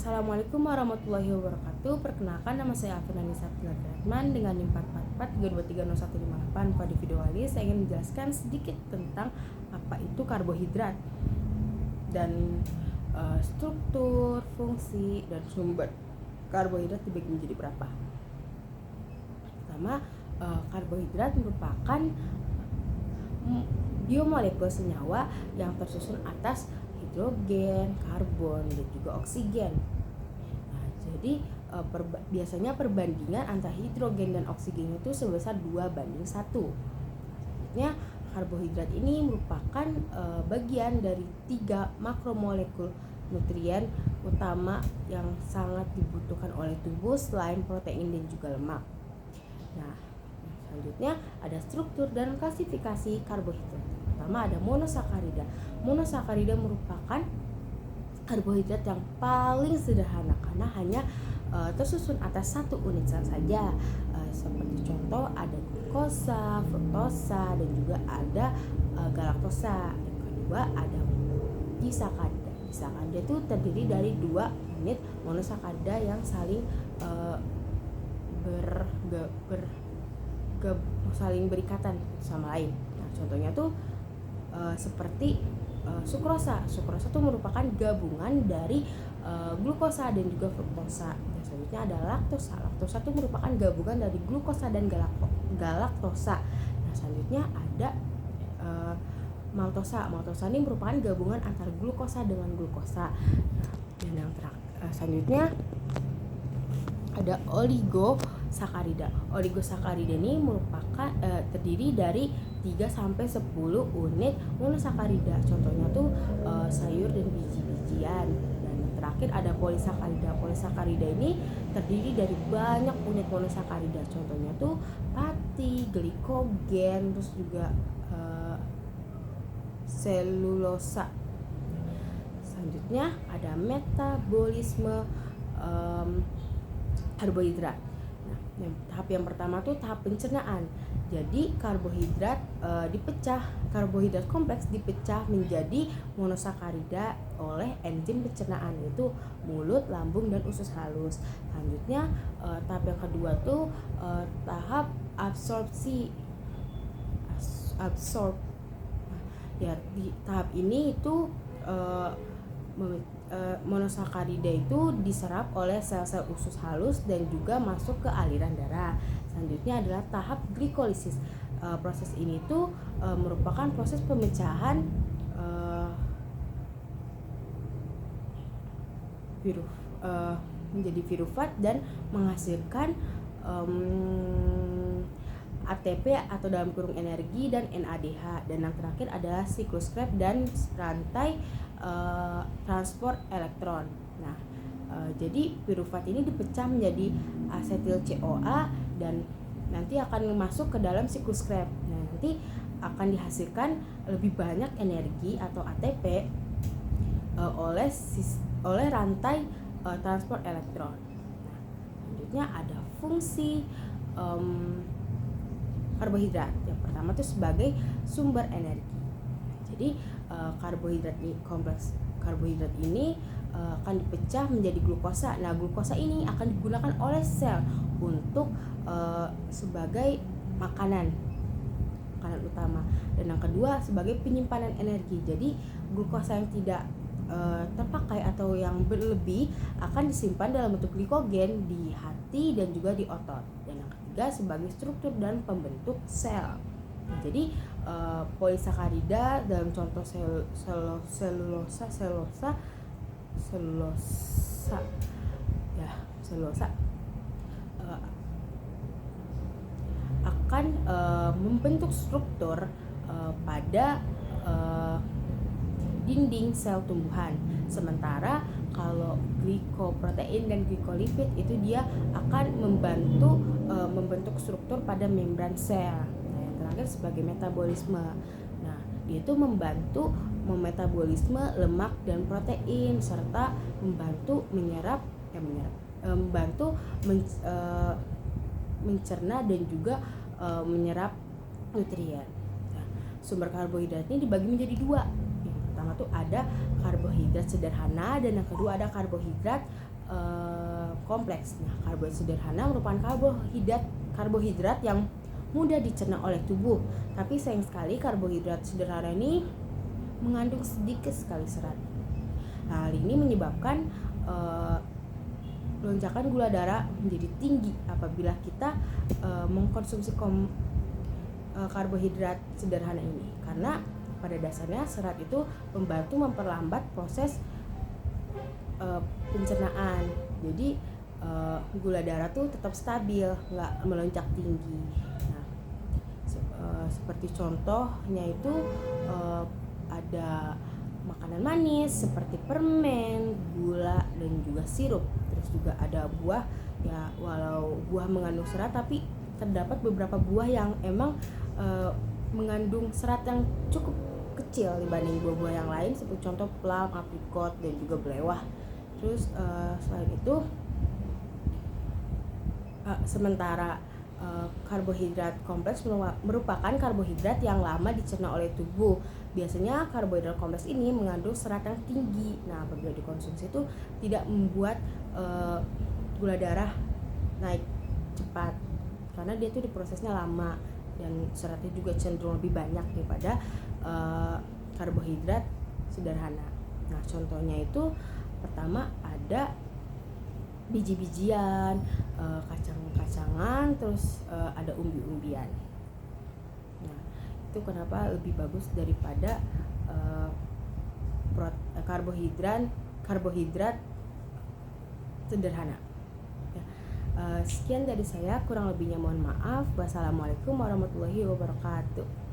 Assalamualaikum warahmatullahi wabarakatuh. Perkenalkan, nama saya Afina Nisa Abdullah dengan NIM 444323018. Pada video kali ini saya ingin menjelaskan sedikit tentang apa itu karbohidrat dan struktur, fungsi, dan sumber karbohidrat dibagi menjadi berapa. Pertama, karbohidrat merupakan biomolekul senyawa yang tersusun atas hidrogen, karbon, dan juga oksigen. Nah, jadi biasanya perbandingan antara hidrogen dan oksigen itu sebesar 2:1. Selanjutnya, karbohidrat ini merupakan bagian dari 3 makromolekul nutrien utama yang sangat dibutuhkan oleh tubuh selain protein dan juga lemak. Nah, selanjutnya ada struktur dan klasifikasi karbohidrat. Pertama ada monosakarida. Monosakarida merupakan karbohidrat yang paling sederhana karena hanya tersusun atas satu unit sel saja. Seperti contoh ada glukosa, fruktosa, dan juga ada galaktosa. Yang kedua ada disakarida. Disakarida itu terdiri dari 2 unit monosakarida yang saling saling berikatan sama lain. Nah, contohnya tuh seperti sukrosa. Sukrosa itu merupakan gabungan dari glukosa dan juga fruktosa. Dan selanjutnya ada laktosa. Laktosa itu merupakan gabungan dari glukosa dan galaktosa. Nah, selanjutnya ada maltosa. Maltosa ini merupakan gabungan antara glukosa dengan glukosa. Nah, dan yang selanjutnya ada oligosakarida. Oligosakarida ini merupakan terdiri dari 3-10 unit monosakarida. Contohnya tuh sayur dan biji-bijian. Dan yang terakhir ada polisakarida. Polisakarida ini terdiri dari banyak unit monosakarida. Contohnya tuh pati, glikogen, terus juga selulosa. Selanjutnya ada metabolisme karbohidrat. Nah, tahap yang pertama tuh tahap pencernaan. Jadi karbohidrat karbohidrat kompleks dipecah menjadi monosakarida oleh enzim pencernaan, yaitu mulut, lambung, dan usus halus. Selanjutnya tahap yang kedua tuh tahap absorpsi. Ya, di tahap ini itu monosakarida itu diserap oleh sel-sel usus halus dan juga masuk ke aliran darah. Selanjutnya adalah tahap glikolisis. Proses ini tuh merupakan proses pemecahan menjadi pirufat dan menghasilkan ATP atau dalam kurung energi dan NADH. Dan yang terakhir adalah siklus Krebs dan rantai transport elektron. Nah, jadi pirufat ini dipecah menjadi asetil CoA dan nanti akan masuk ke dalam siklus Krebs. Nah, nanti akan dihasilkan lebih banyak energi atau ATP oleh rantai transport elektron. Nah, selanjutnya ada fungsi karbohidrat. Yang pertama itu sebagai sumber energi. Jadi karbohidrat ini akan dipecah menjadi glukosa. Nah, glukosa ini akan digunakan oleh sel untuk sebagai makanan utama. Dan yang kedua sebagai penyimpanan energi. Jadi glukosa yang tidak terpakai atau yang berlebih akan disimpan dalam bentuk glikogen di hati dan juga di otot. Dan yang ketiga sebagai struktur dan pembentuk sel. Nah, jadi polisakarida dalam contoh selulosa akan membentuk struktur pada dinding sel tumbuhan. Sementara kalau glikoprotein dan glikolipid itu dia akan membentuk struktur pada membran sel. Nah, yang terakhir sebagai metabolisme. Nah, dia itu membantu memetabolisme lemak dan protein serta membantu mencerna dan juga menyerap nutrien. Nah, sumber karbohidrat ini dibagi menjadi 2. Yang pertama tuh ada karbohidrat sederhana dan yang kedua ada karbohidrat kompleks. Nah, karbohidrat sederhana merupakan karbohidrat yang mudah dicerna oleh tubuh. Tapi sayang sekali karbohidrat sederhana ini mengandung sedikit sekali serat. Nah, hal ini menyebabkan lonjakan gula darah menjadi tinggi apabila kita mengkonsumsi karbohidrat sederhana ini, karena pada dasarnya serat itu membantu memperlambat proses pencernaan. Jadi gula darah tuh tetap stabil, nggak melonjak tinggi. Nah, seperti contohnya itu ada makanan manis seperti permen, gula, dan juga sirup. Terus juga ada buah, ya walau buah mengandung serat, tapi terdapat beberapa buah yang emang mengandung serat yang cukup kecil dibanding buah-buah yang lain, seperti contoh plum, aprikot, dan juga belewah. Terus selain itu, sementara karbohidrat kompleks merupakan karbohidrat yang lama dicerna oleh tubuh. Biasanya karbohidrat kompleks ini mengandung serat yang tinggi. Nah, apabila dikonsumsi itu tidak membuat gula darah naik cepat, karena dia tuh diprosesnya lama dan seratnya juga cenderung lebih banyak daripada karbohidrat sederhana. Nah, contohnya itu pertama ada biji-bijian, kacang-kacangan, terus ada umbi-umbian. Nah, itu kenapa lebih bagus daripada karbohidrat sederhana. Ya, sekian dari saya, kurang lebihnya mohon maaf. Wassalamualaikum warahmatullahi wabarakatuh.